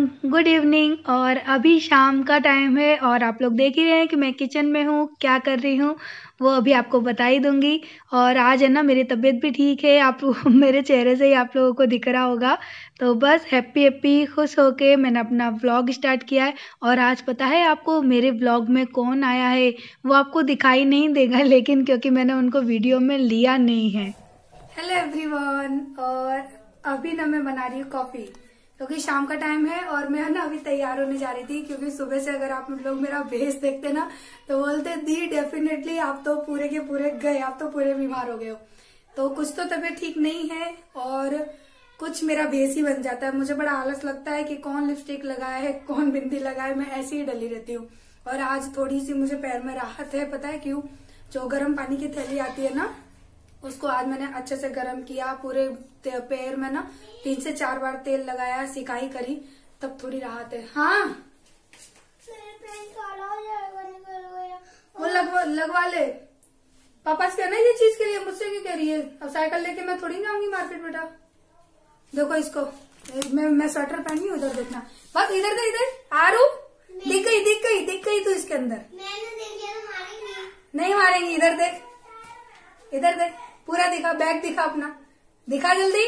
Morning, good evening. और अभी शाम का टाइम है और आप लोग देख ही रहे हैं कि मैं किचन में हूँ, क्या कर रही हूँ वो अभी आपको बता ही दूंगी। और आज है ना मेरी तबीयत भी ठीक है, आप मेरे चेहरे से ही आप लोगों को दिख रहा होगा। तो बस हैप्पी हैप्पी खुश होके मैंने अपना व्लॉग स्टार्ट किया है। और आज पता है आपको मेरे व्लॉग में कौन आया है, वो आपको दिखाई नहीं देगा लेकिन क्योंकि मैंने उनको वीडियो में लिया नहीं है। हेलो एवरीवन, और अभी ना मैं बना रही हूँ कॉफी क्योंकि शाम का टाइम है और मैं ना अभी तैयार होने जा रही थी। क्योंकि सुबह से अगर आप लोग मेरा फेस देखते ना तो बोलते दी डेफिनेटली आप तो पूरे के पूरे गए, आप तो पूरे बीमार हो गए हो। तो कुछ तो तबीयत ठीक नहीं है और कुछ मेरा बेस ही बन जाता है। मुझे बड़ा आलस लगता है कि कौन लिपस्टिक लगाए है, कौन बिंदी लगाए, मैं ऐसे ही डली रहती हूँ। और आज थोड़ी सी मुझे पैर में राहत है, पता है क्यों? जो गर्म पानी की थैली आती है ना, उसको आज मैंने अच्छे से गर्म किया, पूरे पैर में ना 3 से 4 बार तेल लगाया, सिकाई करी, तब थोड़ी राहत है। हाँ वो लगवा ले, पापा से कहना ये चीज के लिए, मुझसे क्यों कह रही है? अब साइकिल लेके मैं थोड़ी जाऊंगी मार्केट बेटा। देखो इसको, मैं स्वेटर पहनी हूँ, उधर देखना, बस इधर दे, इधर आरू, दिख गई तू इसके अंदर। नहीं मारेंगी, इधर देख, इधर देख, पूरा दिखा, बैग दिखा अपना, दिखा जल्दी।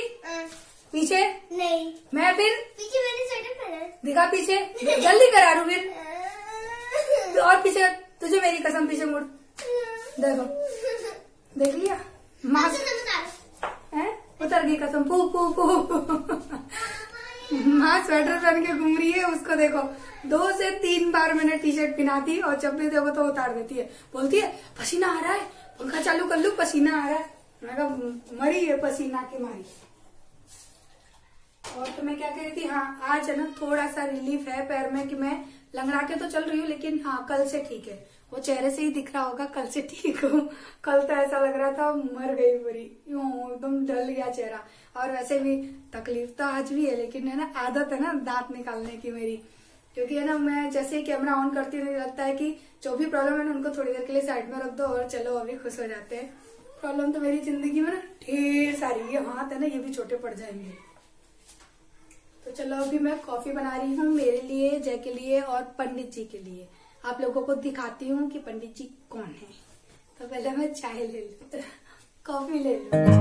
पीछे नहीं, मैं फिर पीछे मैंने स्वेटर पहना, दिखा पीछे, जल्दी करा रू फिर, और पीछे, तुझे मेरी कसम पीछे मुड़, देखो, देख लिया, माँ उतर गई कसम, पू पू पू। माँ स्वेटर पहन के घूम रही है, उसको देखो 2 से 3 बार मैंने टी शर्ट पहना दी और जब भी देखो तो उतार देती है, बोलती है पसीना आ रहा है, पंखा चालू कर लूं, पसीना आ रहा है। मैं कहा मरी है पसीना की मारी। और तो मैं क्या कह रही थी, हाँ आज है ना थोड़ा सा रिलीफ है पैर में कि मैं लंगड़ा के तो चल रही हूँ, लेकिन हाँ कल से ठीक है। वो चेहरे से ही दिख रहा होगा, कल से ठीक हूँ। कल तो ऐसा लग रहा था मर गई पूरी, यूं एकदम ढल गया चेहरा। और वैसे भी तकलीफ तो आज भी है, लेकिन है ना आदत है ना दांत निकालने की मेरी, क्योंकि है ना मैं जैसे ही कैमरा ऑन करती हूँ लगता है कि जो भी प्रॉब्लम है ना उनको थोड़ी देर के लिए साइड में रख दो और चलो अभी खुश हो जाते हैं। प्रॉब्लम तो मेरी जिंदगी में ना ढेर सारी, ये हाथ है ना ये भी छोटे पड़ जाएंगे। तो चलो अभी मैं कॉफी बना रही हूँ मेरे लिए, जय के लिए और पंडित जी के लिए। आप लोगों को दिखाती हूँ कि पंडित जी कौन है। तो पहले मैं चाय ले लूँ, कॉफी ले लूँ।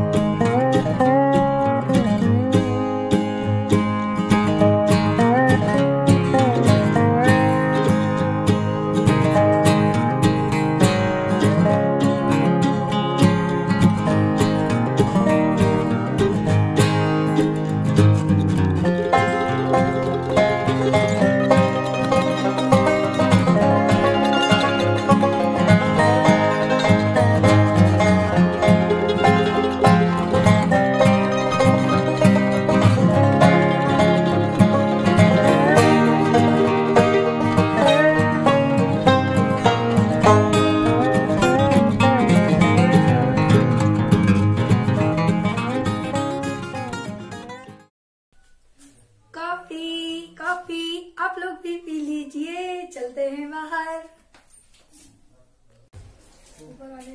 कॉफी आप लोग भी पी लीजिए, चलते हैं बाहर। ऊपर वाले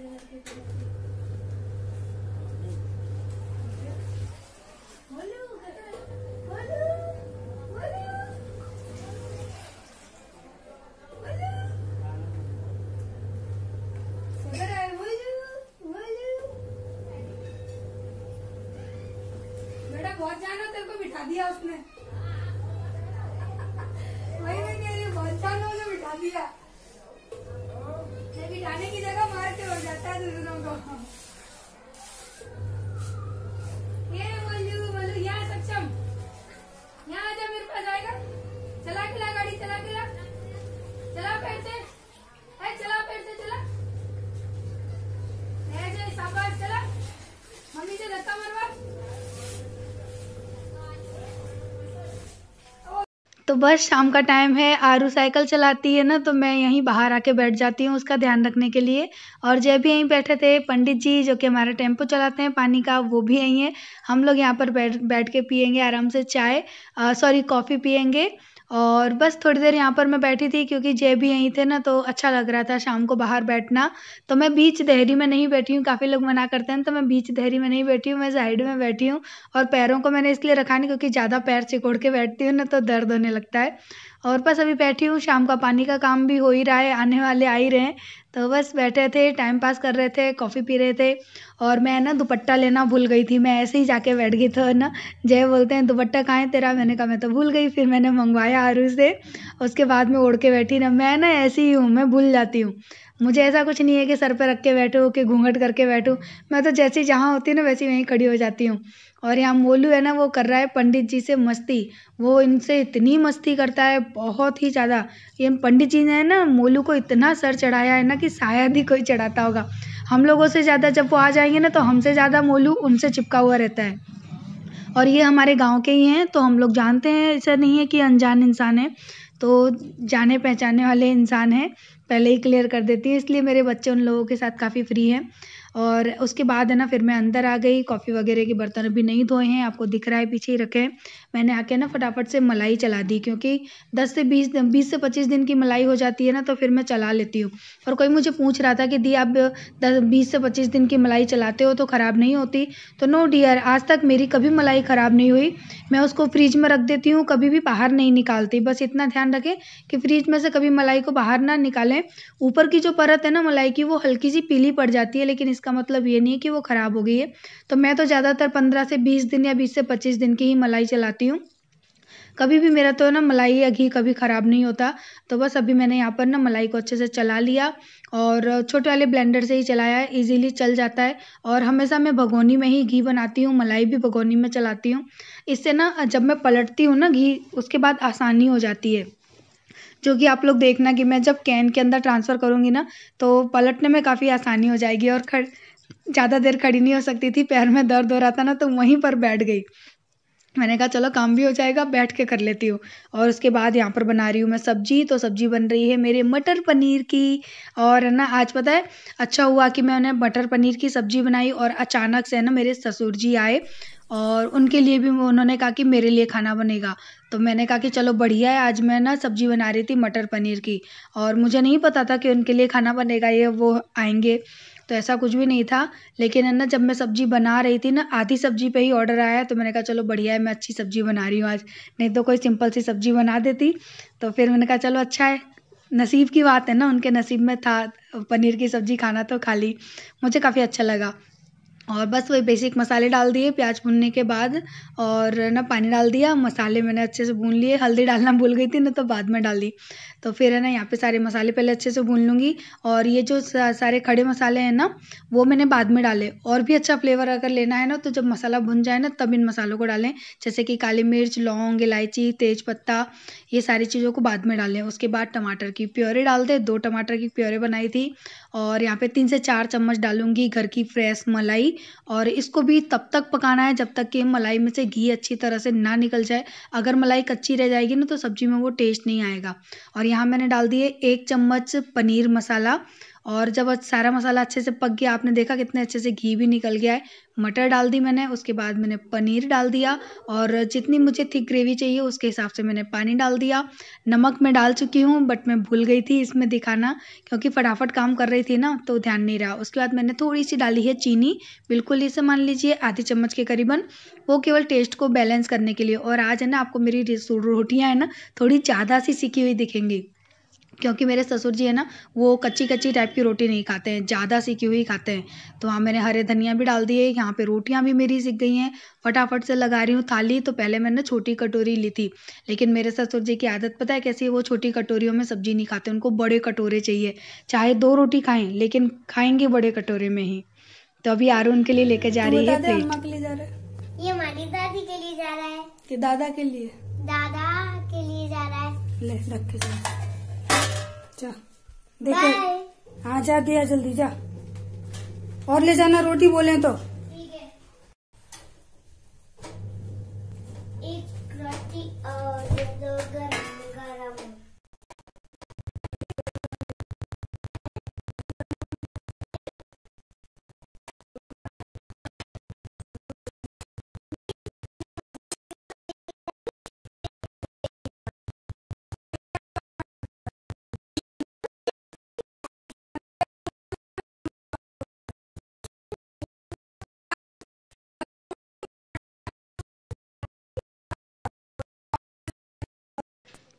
बेटा बहुत जाना, तेरे को बिठा दिया उसने, वही मैं कह रही हूँ, बहुत जाना उसे बिठा दिया। बिठाने की जगह मार के हो जाता है दूसरों को। ये बोलू यहाँ सक्षम, यहाँ आजा, मेरे पास आएगा, चला के ला गाड़ी, चला के ला, चला पैर से, चला पैर से, चला ऐसे शाबाश, चला मम्मी से धक्का मरवा। तो बस शाम का टाइम है, आरू साइकिल चलाती है ना तो मैं यहीं बाहर आके बैठ जाती हूँ उसका ध्यान रखने के लिए। और जब भी यहीं बैठे थे पंडित जी जो कि हमारा टेम्पो चलाते हैं पानी का, वो भी यहीं है। हम लोग यहाँ पर बैठ के पियेंगे आराम से चाय, सॉरी कॉफ़ी पियेंगे। और बस थोड़ी देर यहाँ पर मैं बैठी थी क्योंकि जय भी यहीं थे ना, तो अच्छा लग रहा था शाम को बाहर बैठना। तो मैं बीच देहरी में नहीं बैठी हूँ, काफ़ी लोग मना करते हैं, तो मैं बीच देहरी में नहीं बैठी हूँ, मैं साइड में बैठी हूँ। और पैरों को मैंने इसलिए रखा नहीं क्योंकि ज़्यादा पैर सिकोड़ के बैठती हूँ ना तो दर्द होने लगता है। और बस अभी बैठी हूँ, शाम का पानी का काम भी हो ही रहा है, आने वाले आ ही रहे हैं। तो बस बैठे थे, टाइम पास कर रहे थे, कॉफ़ी पी रहे थे। और मैं ना दुपट्टा लेना भूल गई थी, मैं ऐसे ही जाके बैठ गई। तो ना जय बोलते हैं दुपट्टा कहाँ है तेरा, मैंने कहा मैं तो भूल गई। फिर मैंने मंगवाया आरू से, उसके बाद में ओढ़ के बैठी ना। मैं ना ऐसी ही हूँ, मैं भूल जाती हूँ। मुझे ऐसा कुछ नहीं है कि सर पे रख के बैठूँ कि घूंघट करके बैठूँ। मैं तो जैसे जहाँ होती हूँ ना वैसे वहीं खड़ी हो जाती हूँ। और यहाँ मोलू है ना, वो कर रहा है पंडित जी से मस्ती। वो इनसे इतनी मस्ती करता है, बहुत ही ज़्यादा। ये पंडित जी ने ना मोलू को इतना सर चढ़ाया है ना कि शायद ही कोई चढ़ाता होगा। हम लोगों से ज़्यादा जब वो आ जाएंगे ना तो हमसे ज़्यादा मोलू उनसे चिपका हुआ रहता है। और ये हमारे गांव के ही हैं, तो हम लोग जानते हैं, ऐसा नहीं है कि अनजान इंसान है। तो जाने पहचाने वाले इंसान हैं, पहले ही क्लियर कर देती हूँ। इसलिए मेरे बच्चे उन लोगों के साथ काफ़ी फ्री हैं। और उसके बाद है ना फिर मैं अंदर आ गई, कॉफ़ी वगैरह के बर्तन अभी नहीं धोए हैं, आपको दिख रहा है पीछे ही रखे हैं। मैंने आके ना फटाफट से मलाई चला दी, क्योंकि 20 से 25 दिन की मलाई हो जाती है ना तो फिर मैं चला लेती हूँ। और कोई मुझे पूछ रहा था कि दी आप 20 से 25 दिन की मलाई चलाते हो तो ख़राब नहीं होती? तो नो डियर, आज तक मेरी कभी मलाई ख़राब नहीं हुई। मैं उसको फ्रिज में रख देती हूँ, कभी भी बाहर नहीं निकालती। बस इतना ध्यान रखें कि फ्रिज में से कभी मलाई को बाहर ना निकालें। ऊपर की जो परत है ना मलाई की, वो हल्की सी पीली पड़ जाती है, लेकिन इसका मतलब ये नहीं है कि वो ख़राब हो गई है। तो मैं तो ज़्यादातर 15 से 20 दिन या 20 से 25 दिन की ही मलाई चलाती हूँ। कभी भी मेरा तो ना मलाई या घी कभी ख़राब नहीं होता। तो बस अभी मैंने यहाँ पर ना मलाई को अच्छे से चला लिया, और छोटे वाले ब्लेंडर से ही चलाया है, इजीली चल जाता है। और हमेशा मैं भगोनी में ही घी बनाती हूँ, मलाई भी भगोनी में चलाती हूँ। इससे ना जब मैं पलटती हूँ ना घी, उसके बाद आसानी हो जाती है। जो कि आप लोग देखना कि मैं जब कैन के अंदर ट्रांसफ़र करूँगी ना तो पलटने में काफ़ी आसानी हो जाएगी। और ज़्यादा देर खड़ी नहीं हो सकती थी, पैर में दर्द हो रहा था ना तो वहीं पर बैठ गई। मैंने कहा चलो काम भी हो जाएगा, बैठ के कर लेती हूँ। और उसके बाद यहाँ पर बना रही हूँ मैं सब्जी। तो सब्जी बन रही है मेरे मटर पनीर की। और है ना आज पता है, अच्छा हुआ कि मैंने मटर पनीर की सब्जी बनाई, और अचानक से ना मेरे ससुर जी आए, और उनके लिए भी उन्होंने कहा कि मेरे लिए खाना बनेगा। तो मैंने कहा कि चलो बढ़िया है, आज मैं ना सब्जी बना रही थी मटर पनीर की, और मुझे नहीं पता था कि उनके लिए खाना बनेगा, ये वो आएंगे। तो ऐसा कुछ भी नहीं था। लेकिन है ना जब मैं सब्जी बना रही थी ना, आधी सब्जी पे ही ऑर्डर आया, तो मैंने कहा चलो बढ़िया है, मैं अच्छी सब्जी बना रही हूँ आज, नहीं तो कोई सिंपल सी सब्जी बना देती। तो फिर मैंने कहा चलो अच्छा है, नसीब की बात है ना, उनके नसीब में था पनीर की सब्जी खाना, तो खा ली। मुझे काफ़ी अच्छा लगा। और बस वही बेसिक मसाले डाल दिए प्याज भूनने के बाद, और ना पानी डाल दिया, मसाले मैंने अच्छे से भून लिए, हल्दी डालना भूल गई थी ना तो बाद में डाल दी। तो फिर है ना यहाँ पे सारे मसाले पहले अच्छे से भून लूँगी। और ये जो सारे खड़े मसाले हैं ना, वो मैंने बाद में डाले। और भी अच्छा फ्लेवर अगर लेना है ना तो जब मसाला भुन जाए ना तब इन मसालों को डालें, जैसे कि काली मिर्च, लौंग, इलायची, तेज पत्ता, ये सारी चीज़ों को बाद में डालें। उसके बाद टमाटर की प्योरी डाल दें, 2 टमाटर की प्योरी बनाई थी। और यहाँ पे 3 से 4 चम्मच डालूँगी घर की फ्रेश मलाई। और इसको भी तब तक पकाना है जब तक कि मलाई में से घी अच्छी तरह से ना निकल जाए। अगर मलाई कच्ची रह जाएगी ना तो सब्जी में वो टेस्ट नहीं आएगा। और यहाँ मैंने डाल दिए 1 चम्मच पनीर मसाला। और जब सारा मसाला अच्छे से पक गया, आपने देखा कितने अच्छे से घी भी निकल गया है। मटर डाल दी मैंने, उसके बाद मैंने पनीर डाल दिया, और जितनी मुझे थिक ग्रेवी चाहिए उसके हिसाब से मैंने पानी डाल दिया। नमक मैं डाल चुकी हूँ, बट मैं भूल गई थी इसमें दिखाना, क्योंकि फटाफट काम कर रही थी ना तो ध्यान नहीं रहा। उसके बाद मैंने थोड़ी सी डाली है चीनी, बिल्कुल इसे मान लीजिए आधी चम्मच के करीबन, वो केवल टेस्ट को बैलेंस करने के लिए। और आज है ना आपको मेरी रोटियां है ना थोड़ी ज़्यादा सी सिकी हुई दिखेंगी, क्योंकि मेरे ससुर जी है ना, वो कच्ची कच्ची टाइप की रोटी नहीं खाते हैं, ज़्यादा सीखी हुई खाते हैं। तो वहाँ मैंने हरे धनिया भी डाल दिए, यहाँ पे रोटियाँ भी मेरी सिक गई हैं। फटाफट से लगा रही हूँ थाली। तो पहले मैंने छोटी कटोरी ली थी, लेकिन मेरे ससुर जी की आदत पता है कैसी है, वो छोटी कटोरियों में सब्जी नहीं खाते, उनको बड़े कटोरे चाहिए। चाहे 2 रोटी खाएं लेकिन खाएंगे बड़े कटोरे में ही। तो अभी आरू उनके लिए लेकर जा रही है प्लेट। अम्मा के लिए जा रहा है, ये हमारी दादी के लिए जा रहा है, कि दादा के लिए, दादा के लिए जा रहा है। ले रख के जा, देखो हाँ जा दिया, जल्दी जा, और ले जाना रोटी बोले तो। ठीक है, एक रोटी और 2 गरम गरम।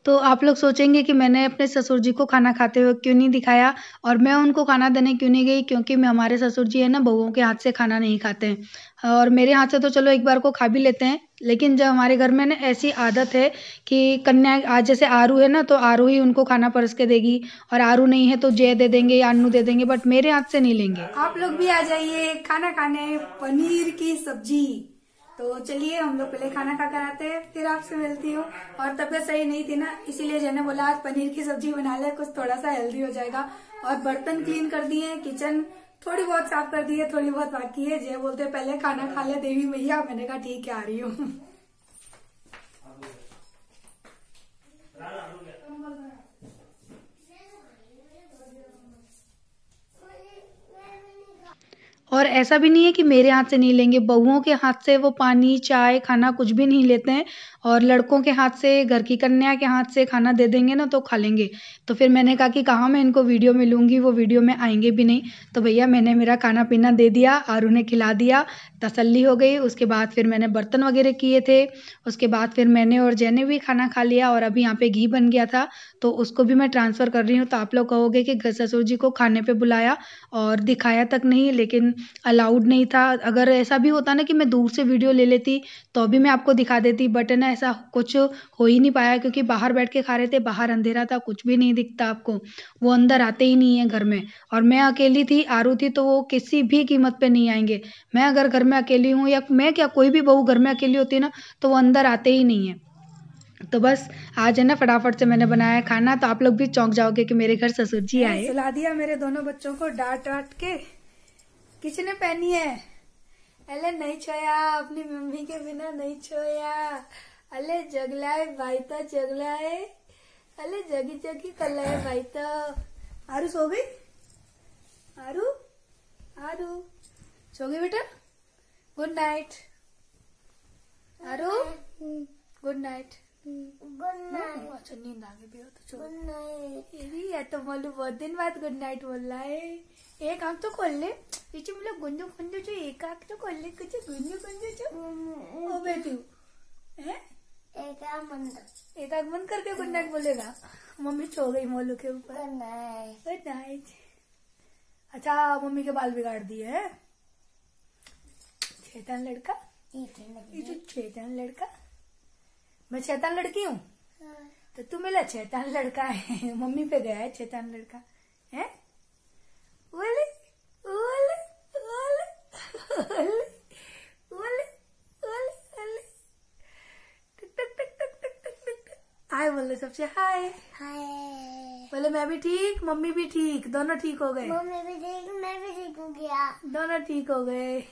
तो आप लोग सोचेंगे कि मैंने अपने ससुर जी को खाना खाते हुए क्यों नहीं दिखाया और मैं उनको खाना देने क्यों नहीं गई, क्योंकि मैं हमारे ससुर जी है ना बहुओं के हाथ से खाना नहीं खाते हैं और मेरे हाथ से तो चलो एक बार को खा भी लेते हैं, लेकिन जब हमारे घर में ना ऐसी आदत है कि कन्या आज जैसे आरू है ना तो आरू ही उनको खाना परस के देगी और आरू नहीं है तो जय दे देंगे या अन्नू दे देंगे, बट मेरे हाथ से नहीं लेंगे। आप लोग भी आ जाइए खाना खाने, पनीर की सब्जी। तो चलिए हम लोग पहले खाना खा कर आते हैं, फिर आपसे मिलती हूँ। और तबीयत सही नहीं थी ना, इसीलिए जैने बोला आज पनीर की सब्जी बना ले, कुछ थोड़ा सा हेल्दी हो जाएगा। और बर्तन क्लीन कर दिए, किचन थोड़ी बहुत साफ कर दी है, थोड़ी बहुत बाकी है। जय बोलते पहले खाना खा ले देवी मैया, मैंने कहा ठीक है आ रही हूँ। और ऐसा भी नहीं है कि मेरे हाथ से नहीं लेंगे, बहुओं के हाथ से वो पानी चाय खाना कुछ भी नहीं लेते हैं और लड़कों के हाथ से, घर की कन्या के हाथ से खाना दे देंगे ना तो खा लेंगे। तो फिर मैंने कहा कि कहाँ मैं इनको वीडियो में लूँगी, वो वीडियो में आएंगे भी नहीं। तो भैया मैंने मेरा खाना पीना दे दिया, आरू ने खिला दिया, तसल्ली हो गई। उसके बाद फिर मैंने बर्तन वगैरह किए थे, उसके बाद फिर मैंने और जय ने भी खाना खा लिया और अभी यहाँ पे घी बन गया था तो उसको भी मैं ट्रांसफ़र कर रही हूँ। तो आप लोग कहोगे कि ससुर जी को खाने पे बुलाया और दिखाया तक नहीं, लेकिन अलाउड नहीं था। अगर ऐसा भी होता ना कि मैं दूर से वीडियो ले लेती तो भी मैं आपको दिखा देती, बट ना ऐसा कुछ हो ही नहीं पाया क्योंकि बाहर बैठ के खा रहे थे, बाहर अंधेरा था, कुछ भी नहीं दिखता आपको, वो अंदर आते ही नहीं है घर में। और मैं अकेली थी, आरू थी, तो वो किसी भी कीमत पे नहीं आएंगे। मैं अगर घर में अकेली हूँ या मैं क्या कोई भी बहू घर में अकेली होती है ना तो वो अंदर आते ही नहीं है। तो बस आज है ना फटाफट से मैंने बनाया खाना, तो आप लोग भी चौंक जाओगे कि मेरे घर ससुर जी आए। सुला दिया मेरे दोनों बच्चों को डांट डांट के। किसने पहनी है? अले नहीं छोया, अपनी मम्मी के बिना नहीं छोया। अले जगलाए भाई तो जगलाए, अले जगी जगी कर लाए भाई तो। आरू सो गई? आरू आरू सो गई बेटा? गुड नाइट आरू, गुड नाइट। Good night. अच्छा नींद आ गई भी हो तो गुड नाइट। ये तो मोलू बहुत दिन बाद गुड नाइट बोल रहा है। एक आंख तो खोल ले, पीछे मतलब गुंजू गुंजू जो एक आंख तो खोल ले, कुछ गुंजू गुंजू जो ओ बेटू है। एक आंख बंद करके गुड नाइट बोलेगा। मम्मी सो गई मोलू के ऊपर। Good night. Good night. अच्छा मम्मी के बाल बिगाड़ दिए है, शैतान लड़का। ये जो शैतान लड़का, मैं शैतान लड़की हूँ तो तू मेरा शैतान लड़का है। मम्मी पे गया है शैतान लड़का है। ओले ओले ओले ओले ओले ओले ओले टक टक टक टक टक टक टक। हाय बोले सबसे, हाय हाय। बोले मैं भी ठीक, मम्मी भी ठीक, दोनों ठीक हो गए। मम्मी भी ठीक, मैं भी ठीक हो गया, दोनों ठीक हो गए।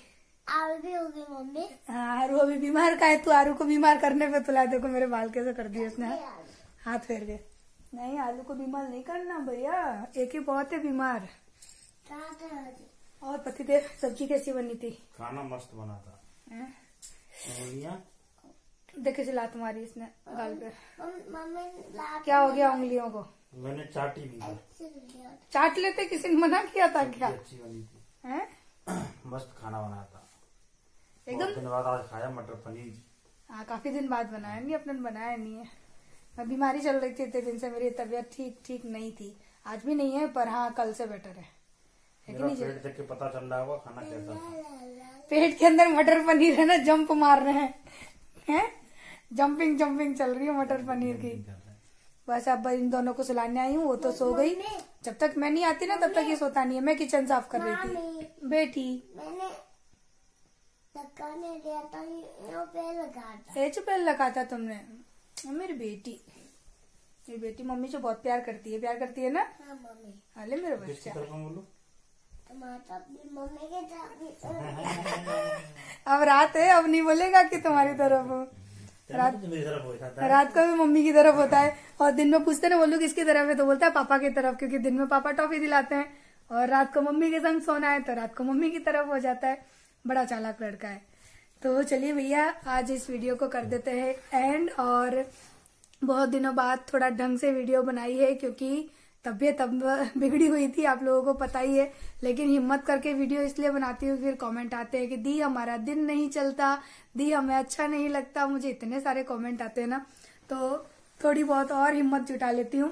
आरू भी हो गई मम्मी। हाँ आरू अभी बीमार का है, तू आरू को बीमार करने पे तुला। देखो मेरे बाल कैसे कर दिए उसने, हाथ फेर के। नहीं आलू को बीमार नहीं करना भैया, एक ही बहुत है बीमार। और पतिदेव सब्जी कैसी बनी थी? खाना मस्त बना था। देख कैसे लात मारी इसने गाल पे। मम्मी क्या हो गया उंगलियों को? मैंने चाटी भी थी। चाट लेते, किसी ने मना किया था क्या? अच्छी बनी थी। हैं? मस्त खाना बना था एकदम। बहुत दिन बाद आज खाया मटर पनीर। हाँ काफी दिन बाद बनाया नहीं, अपने बनाया नहीं है। मैं बीमारी चल रही थी इतने दिन से, मेरी तबीयत ठीक नहीं थी। आज भी नहीं है, पर हाँ कल से बेटर है कि नहीं? पेट देख के पता चल रहा होगा खाना कैसा था। पेट के अंदर मटर पनीर है ना, जंप मार रहे हैं। जंपिंग चल रही है मटर पनीर की। बस अब इन दोनों को सुलाने आई हूँ, वो तो सो गई। जब तक मैं नहीं आती ना तब तक ये सोता नहीं है। मैं किचन साफ कर रही थी बेटी। मैंने लगाने दिया था, ये पे लगा था। एच पे लगा था तुमने? मेरी बेटी मम्मी से बहुत प्यार करती है ना? हाँ मम्मी। अरे मेरे किसकी बच्चा, तरफ बोलो? तुम्हारा भी मम्मी के साथ। अब रात है, अब नहीं बोलेगा कि तुम्हारी तरफ हो। रात मेरी तरफ होता था। रात को भी मम्मी की तरफ होता है, और दिन में पूछते ना बोलू किसकी तरफ है तो बोलता है पापा की तरफ, क्योंकि दिन में पापा टॉफी दिलाते हैं और रात को मम्मी के संग सोना है तो रात को मम्मी की तरफ हो जाता है। बड़ा चालाक लड़का है। तो चलिए भैया आज इस वीडियो को कर देते हैं एंड। और बहुत दिनों बाद थोड़ा ढंग से वीडियो बनाई है, क्योंकि तबीयत अब बिगड़ी हुई थी, आप लोगों को पता ही है। लेकिन हिम्मत करके वीडियो इसलिए बनाती हूँ, फिर कमेंट आते हैं कि दी हमारा दिन नहीं चलता, दी हमें अच्छा नहीं लगता, मुझे इतने सारे कमेंट आते हैं ना। तो थोड़ी बहुत और हिम्मत जुटा लेती हूँ।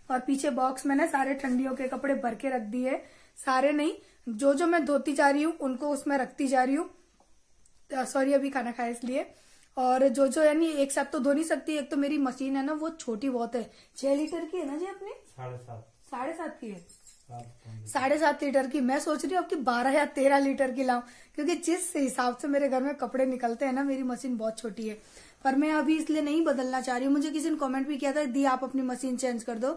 और पीछे बॉक्स में ना सारे ठंडियों के कपड़े भर के रख दिए, सारे नहीं, जो जो मैं धोती जा रही हूँ उनको उसमें रखती जा रही हूँ। सॉरी, अभी खाना खाया इसलिए। और जो जो यानी एक साथ तो धो नहीं सकती, एक तो मेरी मशीन है ना वो छोटी बहुत है, 6 लीटर की है ना जी अपनी, 7.5 की है, 7.5 लीटर की। मैं सोच रही हूँ आपकी 12 या 13 लीटर की लाऊं, क्योंकि जिस हिसाब से मेरे घर में कपड़े निकलते हैं ना, मेरी मशीन बहुत छोटी है। पर मैं अभी इसलिए नहीं बदलना चाह रही हूँ। मुझे किसी ने कमेंट भी किया था, दी आप अपनी मशीन चेंज कर दो,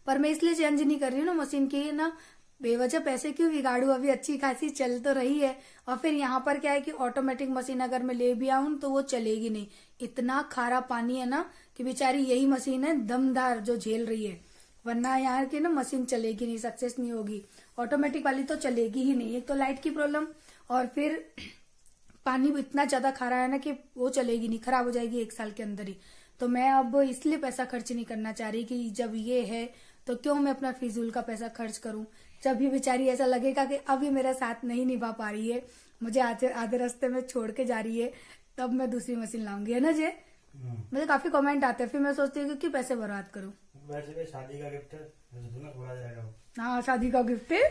पर मैं इसलिए चेंज नहीं कर रही हूँ ना मशीन की, ना बेवजह पैसे क्यों बिगाड़ू, अभी अच्छी खासी चल तो रही है। और फिर यहाँ पर क्या है कि ऑटोमेटिक मशीन अगर मैं ले भी आऊं तो वो चलेगी नहीं, इतना खारा पानी है ना कि बेचारी यही मशीन है दमदार जो झेल रही है, वरना यहाँ की ना मशीन चलेगी नहीं, सक्सेस नहीं होगी। ऑटोमेटिक वाली तो चलेगी ही नहीं, एक तो लाइट की प्रॉब्लम, और फिर पानी इतना ज्यादा खारा है ना कि वो चलेगी नहीं, खराब हो जाएगी 1 साल के अंदर ही। तो मैं अब इसलिए पैसा खर्च नहीं करना चाह रही कि जब ये है तो क्यों मैं अपना फिजूल का पैसा खर्च करूं। जब भी बेचारी ऐसा लगेगा कि अब ये मेरा साथ नहीं निभा पा रही है, मुझे आधे रास्ते में छोड़ के जा रही है, तब मैं दूसरी मशीन लाऊंगी, है ना जे। मुझे काफी कमेंट आते हैं, फिर मैं सोचती हूँ कि पैसे बर्बाद करूं। वैसे भी शादी का गिफ्ट है, बोला जाएगा। हाँ, शादी का गिफ्ट है,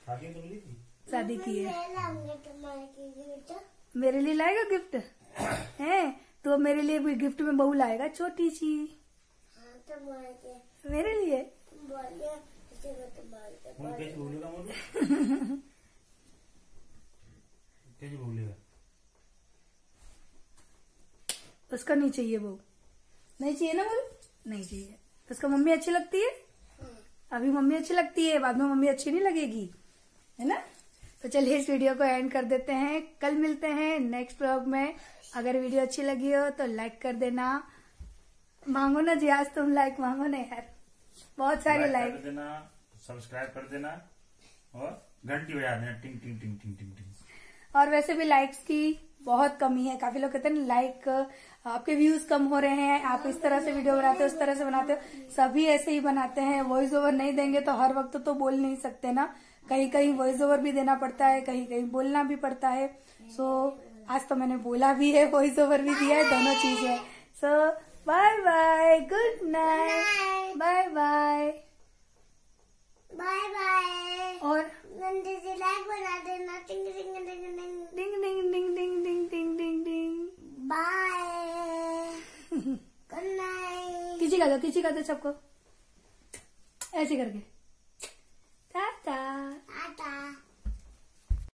शादी तो मिली थी, शादी की है। मैं लाऊंगी तुम्हारे गिफ्ट। मेरे लिए लाएगा गिफ्ट है, तो मेरे लिए भी गिफ्ट में बहू लाएगा छोटी सी। हाँ, तुम्हारे मेरे लिए बोलिए, कैसे भूलेगा मोनू, कैसे भूलेगा। उसका नहीं चाहिए, वो नहीं चाहिए ना, बोल नहीं चाहिए। उसका मम्मी अच्छी लगती है, अभी मम्मी अच्छी लगती है, बाद में मम्मी अच्छी नहीं लगेगी, है ना। तो चलिए इस वीडियो को एंड कर देते हैं, कल मिलते हैं नेक्स्ट व्लॉग में। अगर वीडियो अच्छी लगी हो तो लाइक कर देना, मांगो ना जी, आज तुम लाइक मांगो ना यार, बहुत सारी लाइक कर देना, सब्सक्राइब कर देना और घंटी बजा देना, टिंग टिंग टिंग टिंग टिंग टिंग। और वैसे भी लाइक्स की बहुत कमी है, काफी लोग कहते हैं लाइक आपके व्यूज कम हो रहे हैं, आप इस तरह से वीडियो बनाते हो, उस तरह से बनाते हो, सभी ऐसे ही बनाते हैं। वॉइस ओवर नहीं देंगे तो हर वक्त तो बोल नहीं सकते ना, कहीं कहीं वॉइस ओवर भी देना पड़ता है, कहीं कहीं बोलना भी पड़ता है। सो आज तो मैंने बोला भी है, वॉइस ओवर भी दिया है, दोनों चीज है। So bye bye, good night, bye bye, bye bye. और गंदे से लाइक बना देना, टिंग टिंग टिंग टिंग डिंग डिंग डिंग डिंग डिंग डिंग डिंग डिंग। Bye, good night. किसी का दो सबको ऐसे करके।